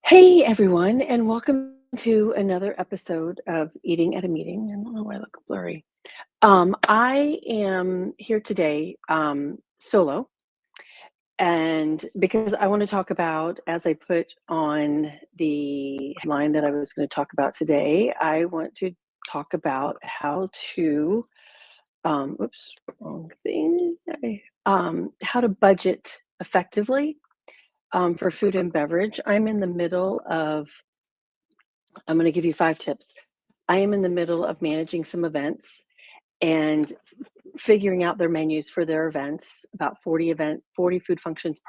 Hey everyone, and welcome to another episode of Eating at a Meeting. I don't know why I look blurry. I am here today solo, and because I want to talk about, as I put on the headline that I was going to talk about today, I want to talk about how to, oops, wrong thing, how to budget effectively for food and beverage. I'm going to give you 5 tips. I am in the middle of managing some events and figuring out their menus for their events, about 40 food functions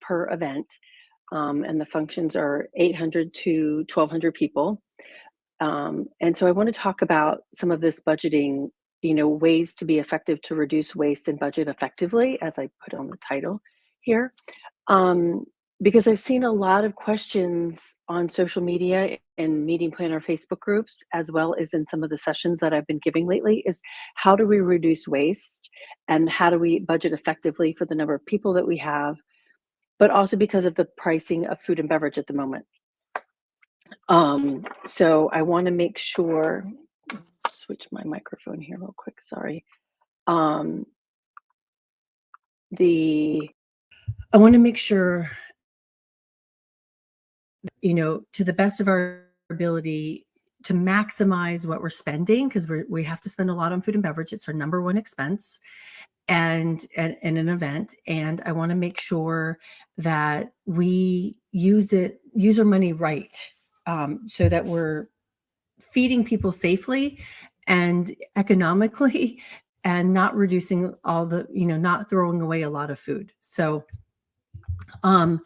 per event. And the functions are 800 to 1,200 people. And so I want to talk about some of this budgeting, ways to be effective to reduce waste and budget effectively, as I put on the title here. Um, because I've seen a lot of questions on social media and meeting planner Facebook groups, as well as in some of the sessions that I've been giving lately, is how do we reduce waste and how do we budget effectively for the number of people that we have, but also because of the pricing of food and beverage at the moment. So I want to make sure, switch my microphone here real quick, sorry. Um, the I want to make sure, to the best of our ability to maximize what we're spending, because we have to spend a lot on food and beverage. It's our number one expense and an event. And I want to make sure that we use our money right, so that we're feeding people safely and economically and not reducing not throwing away a lot of food. So um,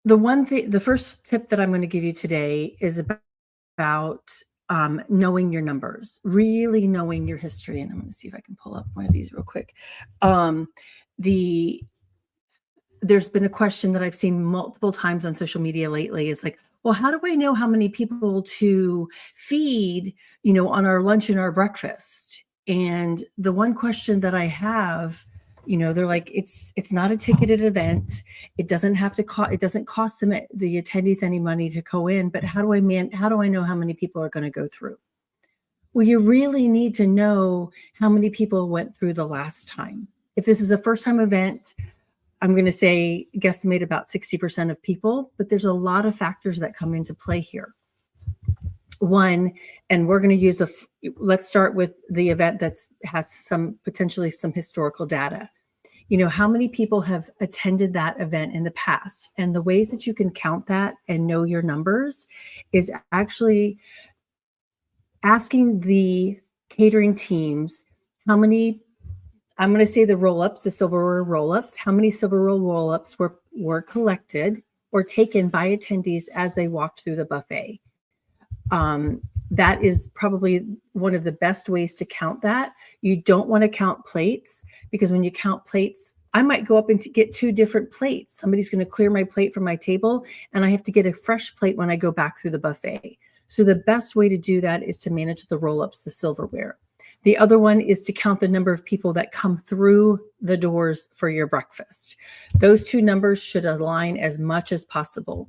the first tip that I'm going to give you today is about knowing your numbers, really knowing your history. And I'm going to see if I can pull up one of these real quick. There's been a question that I've seen multiple times on social media lately. Is like, well, how do I know how many people to feed, on our lunch and our breakfast? And the one question that I have, they're like, it's not a ticketed event. It doesn't have to cost. It doesn't cost them, the attendees, any money to go in. But how do I know how many people are going to go through? Well, you really need to know how many people went through the last time. If this is a first time event, I'm going to say guesstimate about 60% of people, but there's a lot of factors that come into play here. One, and we're going to use let's start with the event that has potentially some historical data. How many people have attended that event in the past? And the ways that you can count that and know your numbers is actually asking the catering teams how many, I'm going to say the roll-ups, the silverware roll-ups, how many silverware roll-ups were collected or taken by attendees as they walked through the buffet. That is probably one of the best ways to count that. You don't want to count plates, because when you count plates, I might go up and get 2 different plates. Somebody's going to clear my plate from my table, and I have to get a fresh plate when I go back through the buffet. So the best way to do that is to manage the roll-ups, the silverware. The other one is to count the number of people that come through the doors for your breakfast. Those 2 numbers should align as much as possible.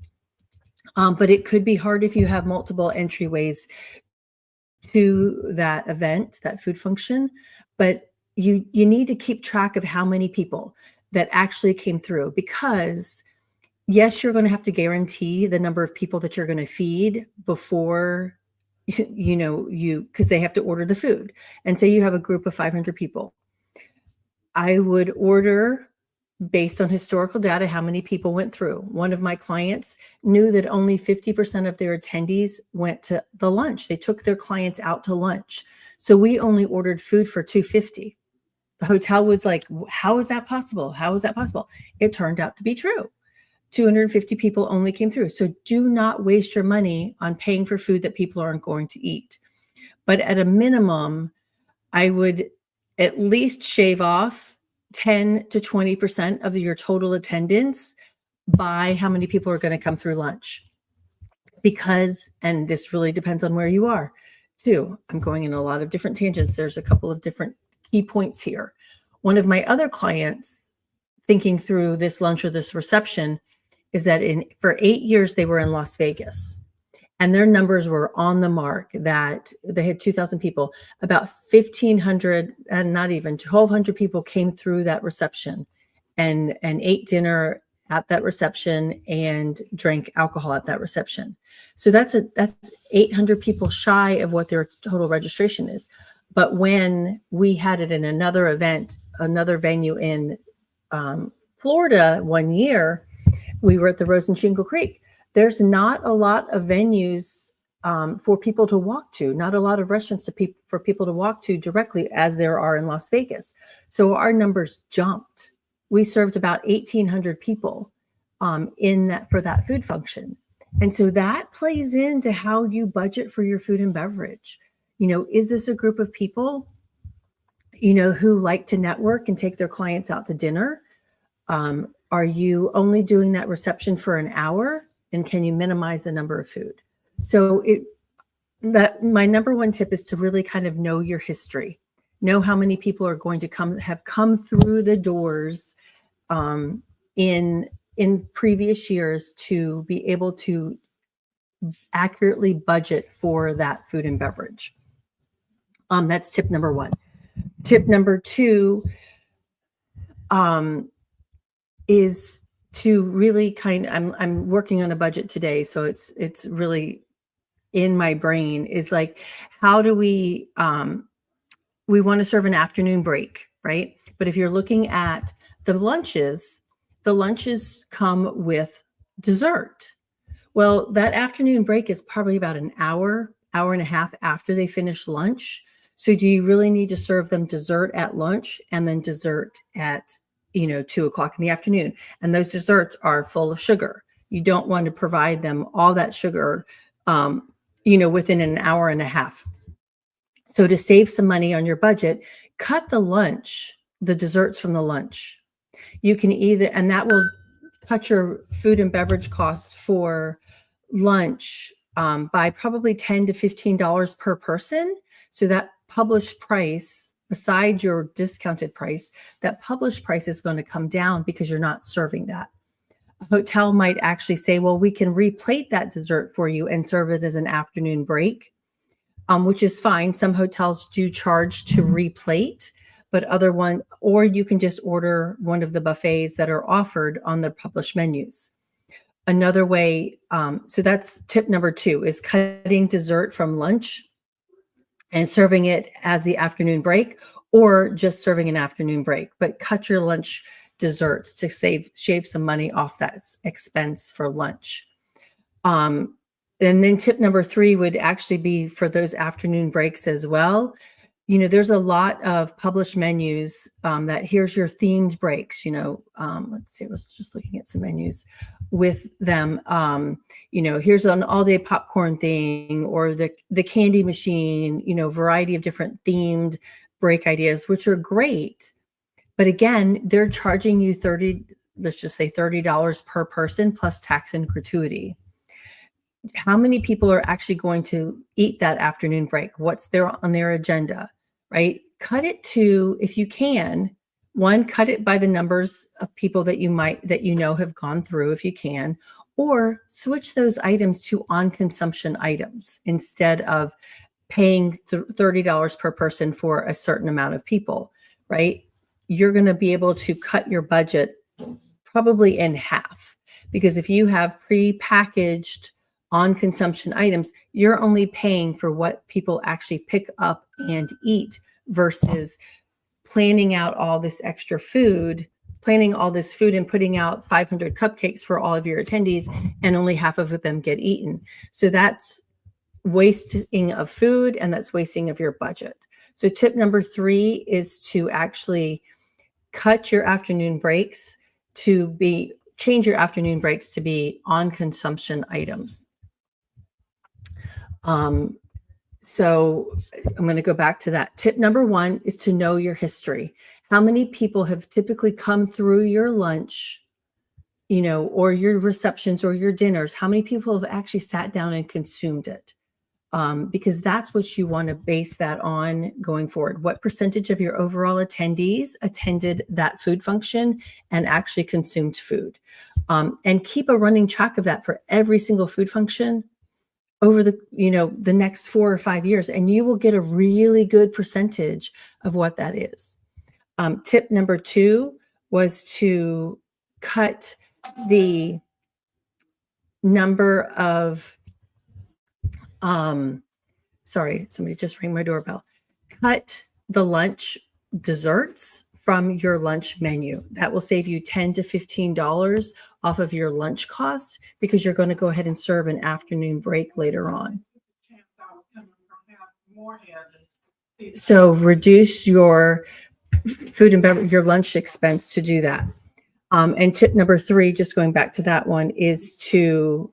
But it could be hard if you have multiple entryways to that event, that food function. But you need to keep track of how many people that actually came through, because yes, you're going to have to guarantee the number of people that you're going to feed before because they have to order the food. And say you have a group of 500 people. I would order based on historical data how many people went through. One of my clients knew that only 50% of their attendees went to the lunch. They took their clients out to lunch. So we only ordered food for 250. The hotel was like, how is that possible? How is that possible? It turned out to be true. 250 people only came through. So do not waste your money on paying for food that people aren't going to eat. But at a minimum, I would at least shave off 10 to 20% of your total attendance by how many people are going to come through lunch. Because, and this really depends on where you are too. I'm going in a lot of different tangents. There's a couple of different key points here. One of my other clients, thinking through this lunch or this reception, is that for 8 years they were in Las Vegas, and their numbers were on the mark, that they had 2,000 people. About 1,500, and not even 1,200 people came through that reception and ate dinner at that reception and drank alcohol at that reception. So that's 800 people shy of what their total registration is. But when we had it in another event, another venue in Florida one year, we were at the Rose and Shingle Creek. There's not a lot of venues for people to walk to, not a lot of restaurants for people to walk to directly as there are in Las Vegas. So our numbers jumped. We served about 1,800 people for that food function. And so that plays into how you budget for your food and beverage. Is this a group of people, who like to network and take their clients out to dinner? Are you only doing that reception for an hour? And can you minimize the number of food? So my number one tip is to really kind of know your history, know how many people are going to have come through the doors in previous years to be able to accurately budget for that food and beverage. That's tip number one. Tip number two is to really I'm working on a budget today, so it's really in my brain, is like, how do we want to serve an afternoon break, right? But if you're looking at the lunches come with dessert. Well, that afternoon break is probably about an hour and a half after they finish lunch. So do you really need to serve them dessert at lunch and then dessert at 2:00 in the afternoon? And those desserts are full of sugar. You don't want to provide them all that sugar, within an hour and a half. So to save some money on your budget, cut the desserts from the lunch. You can and that will cut your food and beverage costs for lunch by probably $10 to $15 per person. So that published price, besides your discounted price, that published price is going to come down because you're not serving that. A hotel might actually say, well, we can replate that dessert for you and serve it as an afternoon break, which is fine. Some hotels do charge to replate, but or you can just order one of the buffets that are offered on the published menus. Another way, so that's tip number two, is cutting dessert from lunch and serving it as the afternoon break, or just serving an afternoon break, but cut your lunch desserts to shave some money off that expense for lunch. And then tip number three would actually be for those afternoon breaks as well. There's a lot of published menus that here's your themed breaks. Let's see, I was just looking at some menus with them. Here's an all-day popcorn thing, or the candy machine, variety of different themed break ideas, which are great. But again, they're charging you let's just say $30 per person plus tax and gratuity. How many people are actually going to eat that afternoon break? What's on their agenda, right? Cut it to, if you can, cut it by the numbers of people that have gone through, if you can, or switch those items to on-consumption items instead of paying $30 per person for a certain amount of people, right? You're going to be able to cut your budget probably in half, because if you have pre-packaged on-consumption items, you're only paying for what people actually pick up and eat, versus planning out all this extra food, planning all this food and putting out 500 cupcakes for all of your attendees, and only half of them get eaten. So that's wasting of food, and that's wasting of your budget. So tip number three is to actually change your afternoon breaks to be on consumption items. So I'm going to go back to that. Tip number one is to know your history. How many people have typically come through your lunch, or your receptions or your dinners? How many people have actually sat down and consumed it? because that's what you want to base that on going forward. What percentage of your overall attendees attended that food function and actually consumed food? And keep a running track of that for every single food function over the next 4 or 5 years, and you will get a really good percentage of what that is. Tip number 2 was to cut the number of sorry, somebody just rang my doorbell. Cut the lunch desserts from your lunch menu. That will save you $10 to $15 off of your lunch cost, because you're going to go ahead and serve an afternoon break later on. So reduce your food and beverage, your lunch expense to do that. And tip number 3, just going back to that one, is to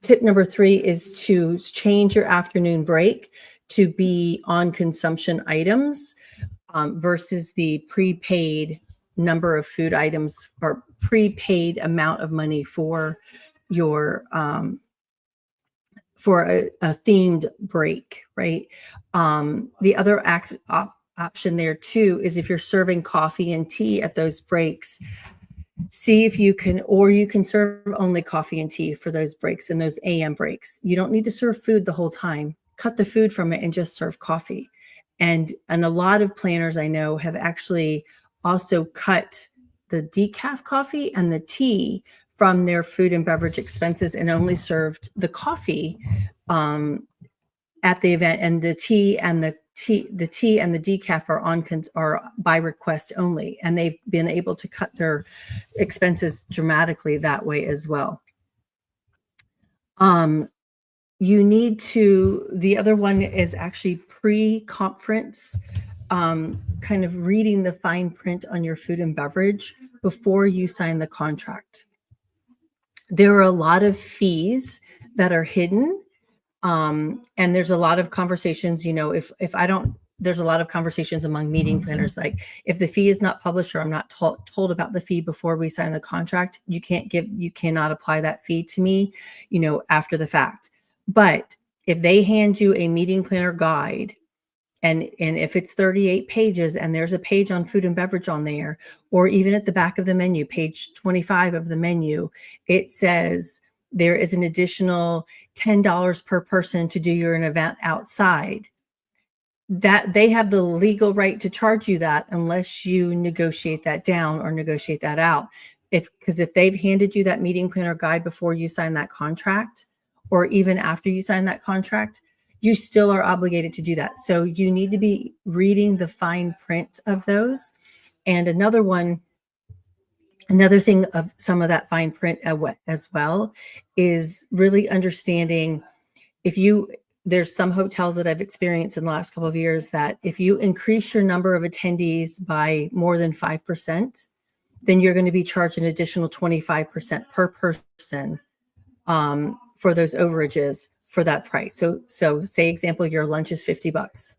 tip number 3 is to change your afternoon break to be on consumption items versus the prepaid number of food items or prepaid amount of money for your for a themed break, right? The other option there too is if you're serving coffee and tea at those breaks, see if you can, or you can serve only coffee and tea for those breaks and those AM breaks. You don't need to serve food the whole time. Cut the food from it and just serve coffee. And a lot of planners I know have actually also cut the decaf coffee and the tea from their food and beverage expenses and only served the coffee at the event, and the tea and the decaf are by request only, and they've been able to cut their expenses dramatically that way as well. You need to, the other one is actually pre-conference, kind of reading the fine print on your food and beverage before you sign the contract. There are a lot of fees that are hidden. And there's a lot of conversations, if I don't, there's a lot of conversations among meeting planners, like if the fee is not published or I'm not told about the fee before we sign the contract, you cannot apply that fee to me, after the fact. But if they hand you a meeting planner guide, and if it's 38 pages and there's a page on food and beverage on there, or even at the back of the menu, page 25 of the menu, it says there is an additional $10 per person to do an event outside, that they have the legal right to charge you that unless you negotiate that down or negotiate that out. Because if they've handed you that meeting planner guide before you sign that contract, or even after you sign that contract, you still are obligated to do that. So you need to be reading the fine print of those. And another thing of some of that fine print as well is really understanding, there's some hotels that I've experienced in the last couple of years that if you increase your number of attendees by more than 5%, then you're going to be charged an additional 25% per person for those overages for that price. So say example, your lunch is $50.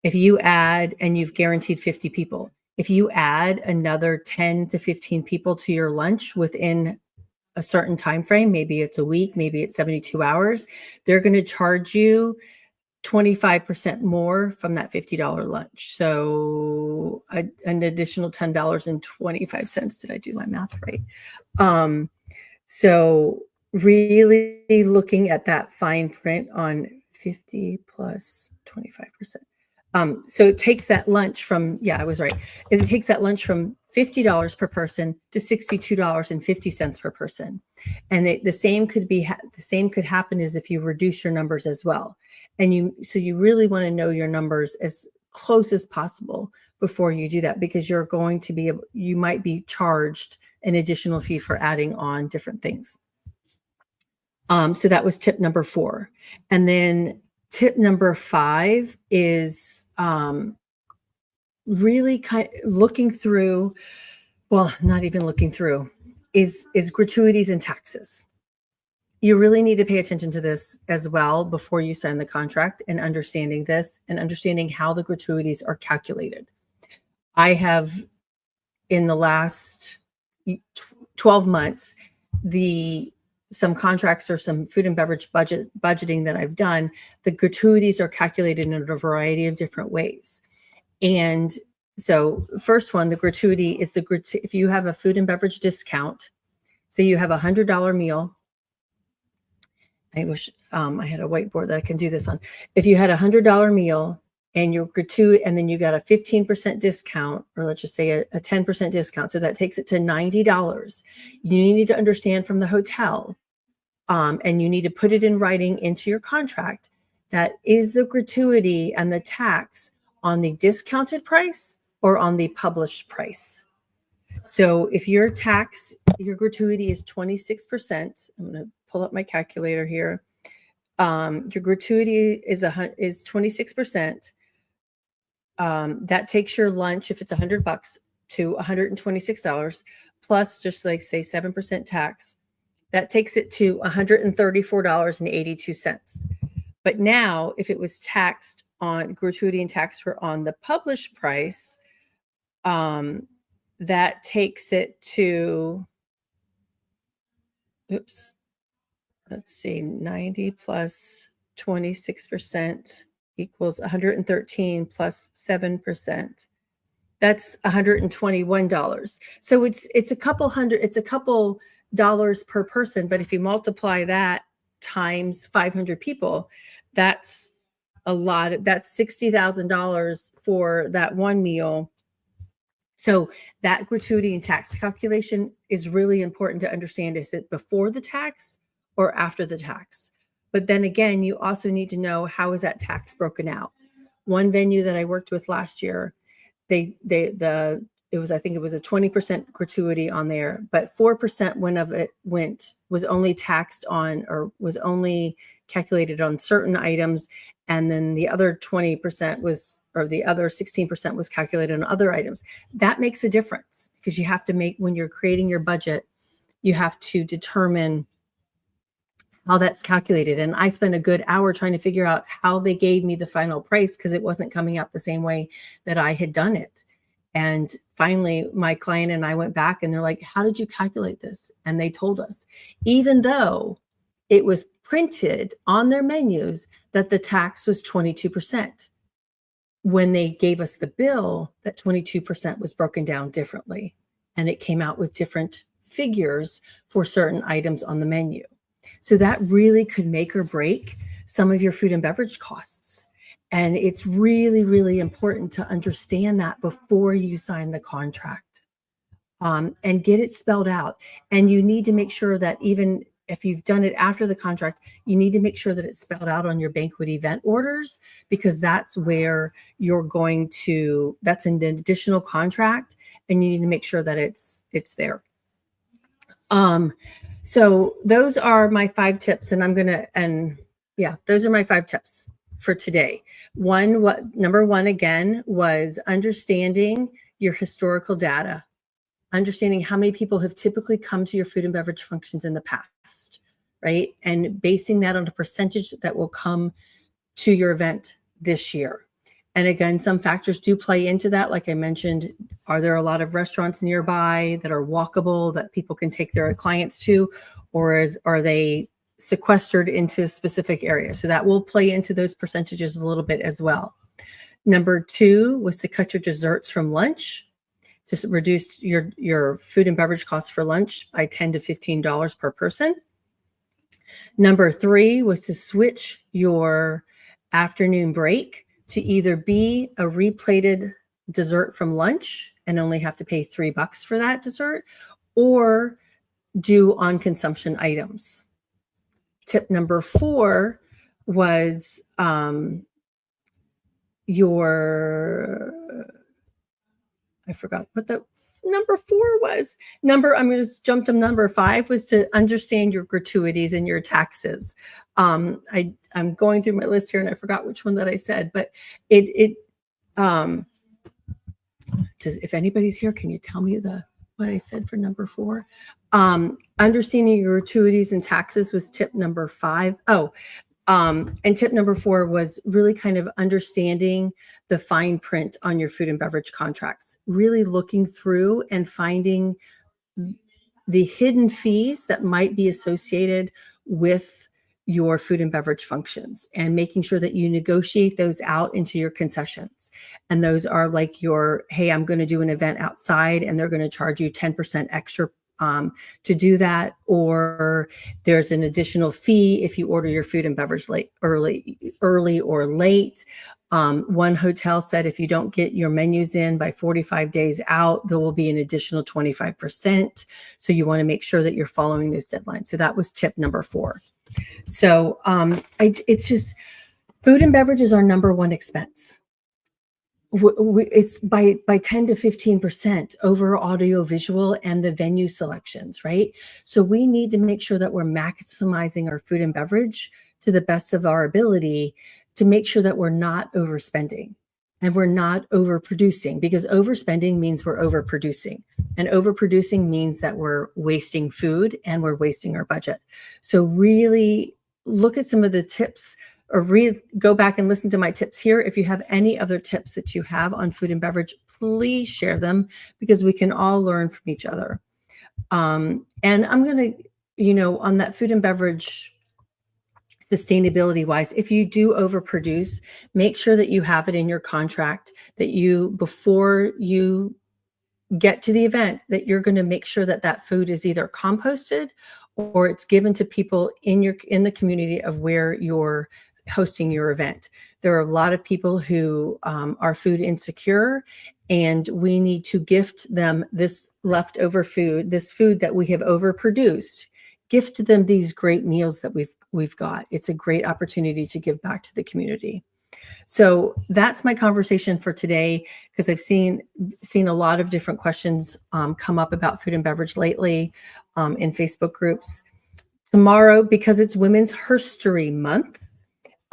If you add, and you've guaranteed 50 people, if you add another 10 to 15 people to your lunch within a certain time frame, maybe it's a week, maybe it's 72 hours, they're going to charge you 25% more from that $50 lunch. So an additional $10.25. Did I do my math right? So really looking at that fine print on 50 plus 25%. So it takes that lunch from, I was right. It takes that lunch from $50 per person to $62.50 per person. And the same could happen as if you reduce your numbers as well. And so you really want to know your numbers as close as possible before you do that, because you might be charged an additional fee for adding on different things. So that was tip number 4. And then tip number 5 is really looking through, well, not even looking through, is gratuities and taxes. You really need to pay attention to this as well before you sign the contract, and understanding this and understanding how the gratuities are calculated. I have, in the last 12 months, some contracts or some food and beverage budgeting that I've done, the gratuities are calculated in a variety of different ways. And so first one, the gratuity is if you have a food and beverage discount, so you have $100 meal. I wish I had a whiteboard that I can do this on. If you had $100 meal and your gratuity, and then you got a 15% discount, or let's just say a 10% discount, so that takes it to $90. You need to understand from the hotel, and you need to put it in writing into your contract, that is the gratuity and the tax on the discounted price or on the published price. So if your gratuity is 26%, I'm going to pull up my calculator here. Your gratuity is 26%. That takes your lunch, if it's $100, to $126, plus just like say 7% tax. That takes it to $134.82. But now, if it was taxed on gratuity and tax for on the published price, that takes it to, let's see, 90 plus 26% equals 113 plus 7%. That's $121. So it's a couple dollars per person, but if you multiply that times 500 people, that's a lot. That's $60,000 for that one meal. So that gratuity and tax calculation is really important to understand. Is it before the tax or after the tax? But then again, you also need to know, how is that tax broken out? One venue that I worked with last year, I think it was a 20% gratuity on there, but 4% was only taxed on, or was only calculated on certain items. And then the other 20% the other 16% was calculated on other items. That makes a difference, because you have to when you're creating your budget, you have to determine how that's calculated. And I spent a good hour trying to figure out how they gave me the final price, because it wasn't coming out the same way that I had done it. And finally, my client and I went back and they're like, how did you calculate this? And they told us, even though it was printed on their menus that the tax was 22%, when they gave us the bill, that 22% was broken down differently. And it came out with different figures for certain items on the menu. So that really could make or break some of your food and beverage costs. And it's really, really important to understand that before you sign the contract, and get it spelled out. And you need to make sure that even if you've done it after the contract, you need to make sure that it's spelled out on your banquet event orders, because that's where that's an additional contract, and you need to make sure that it's there. So those are my 5 tips, and those are my 5 tips for today. Number one, again, was understanding your historical data, understanding how many people have typically come to your food and beverage functions in the past, right? And basing that on a percentage that will come to your event this year. And again, some factors do play into that. Like I mentioned, are there a lot of restaurants nearby that are walkable that people can take their clients to, or are they sequestered into specific areas? So that will play into those percentages a little bit as well. Number 2 was to cut your desserts from lunch, to reduce your food and beverage costs for lunch by $10 to $15 per person. Number 3 was to switch your afternoon break to either be a replated dessert from lunch and only have to pay $3 for that dessert, or do on consumption items. Tip number 4 was I forgot what the number 4 was. I'm going to just jump to number 5, was to understand your gratuities and your taxes. I'm going through my list here and I forgot which one that I said, but if anybody's here, can you tell me what I said for number 4? Understanding your gratuities and taxes was tip number 5. And tip number 4 was really kind of understanding the fine print on your food and beverage contracts, really looking through and finding the hidden fees that might be associated with your food and beverage functions, and making sure that you negotiate those out into your concessions. And those are like your, hey, I'm going to do an event outside and they're going to charge you 10% extra to do that, or there's an additional fee if you order your food and beverage early or late. One hotel said if you don't get your menus in by 45 days out, there will be an additional 25%. So you want to make sure that you're following those deadlines. So that was tip number 4. So it's just, food and beverage is our number one expense. It's by 10 to 15% over audiovisual and the venue selections, right? So we need to make sure that we're maximizing our food and beverage to the best of our ability to make sure that we're not overspending and we're not overproducing, because overspending means we're overproducing, and overproducing means that we're wasting food and we're wasting our budget. So really look at some of the tips, or go back and listen to my tips here. If you have any other tips that you have on food and beverage, please share them, because we can all learn from each other. And I'm going to, on that food and beverage sustainability wise, if you do overproduce, make sure that you have it in your contract that before you get to the event, that you're going to make sure that that food is either composted or it's given to people in the community of where you're hosting your event. There are a lot of people who are food insecure, and we need to gift them this leftover food, this food that we have overproduced. Gift them these great meals that we've got. It's a great opportunity to give back to the community. So that's my conversation for today, because I've seen a lot of different questions come up about food and beverage lately in Facebook groups. Tomorrow, because it's Women's Herstory Month,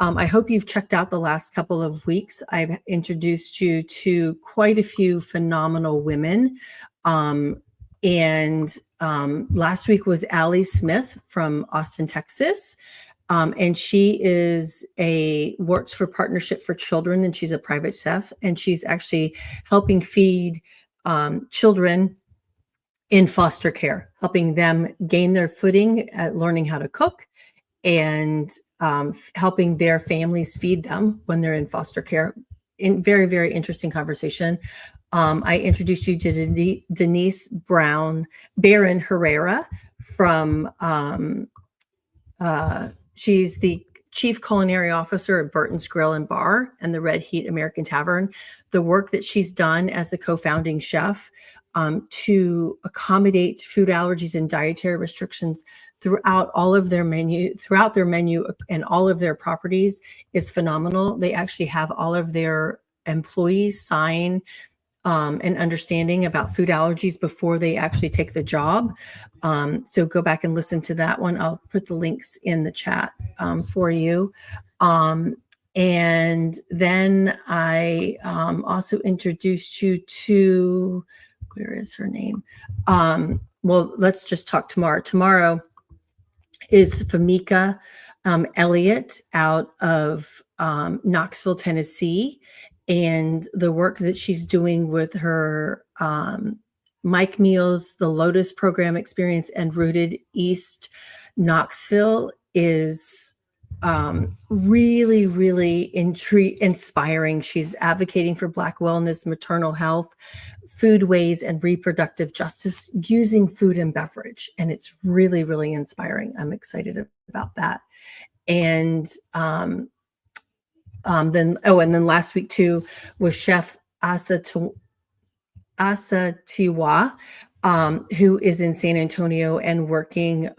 I hope you've checked out the last couple of weeks. I've introduced you to quite a few phenomenal women. And last week was Allie Smith from Austin, Texas. And she works for Partnership for Children, and she's a private chef, and she's actually helping feed children in foster care, helping them gain their footing at learning how to cook, and helping their families feed them when they're in foster care. Very, very interesting conversation. I introduced you to Denise Barron Herrera from, she's the Chief Culinary Officer at Burton's Grill and Bar and the Red Heat American Tavern. The work that she's done as the co-founding chef to accommodate food allergies and dietary restrictions throughout their menu and all of their properties is phenomenal. They actually have all of their employees sign an understanding about food allergies before they actually take the job. So go back and listen to that one. I'll put the links in the chat for you. And then I also introduced you to, where is her name? Well, let's just talk tomorrow. Tomorrow is Famika Elliott out of Knoxville, Tennessee, and the work that she's doing with her Mike Meals, the Lotus Program Experience, and Rooted East Knoxville is really, really inspiring. She's advocating for Black wellness, maternal health, foodways, and reproductive justice using food and beverage. And it's really, really inspiring. I'm excited about that. And then last week too was Chef Asa Tiwa, who is in San Antonio and working.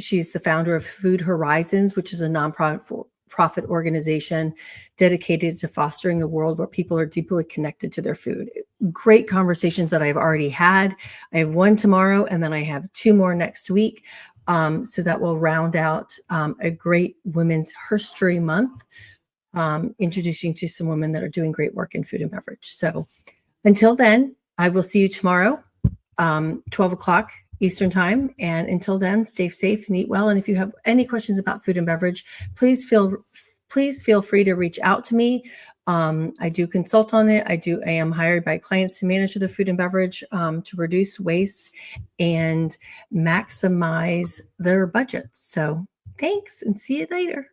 She's the founder of Food Horizons, which is a nonprofit organization dedicated to fostering a world where people are deeply connected to their food. Great conversations that I've already had. I have one tomorrow, and then I have 2 more next week. So that will round out a great Women's Herstory Month, introducing to some women that are doing great work in food and beverage. So until then, I will see you tomorrow, 12 o'clock Eastern time. And until then, stay safe and eat well. And if you have any questions about food and beverage, please feel free to reach out to me. I do consult on it. I am hired by clients to manage the food and beverage to reduce waste and maximize their budgets. So thanks and see you later.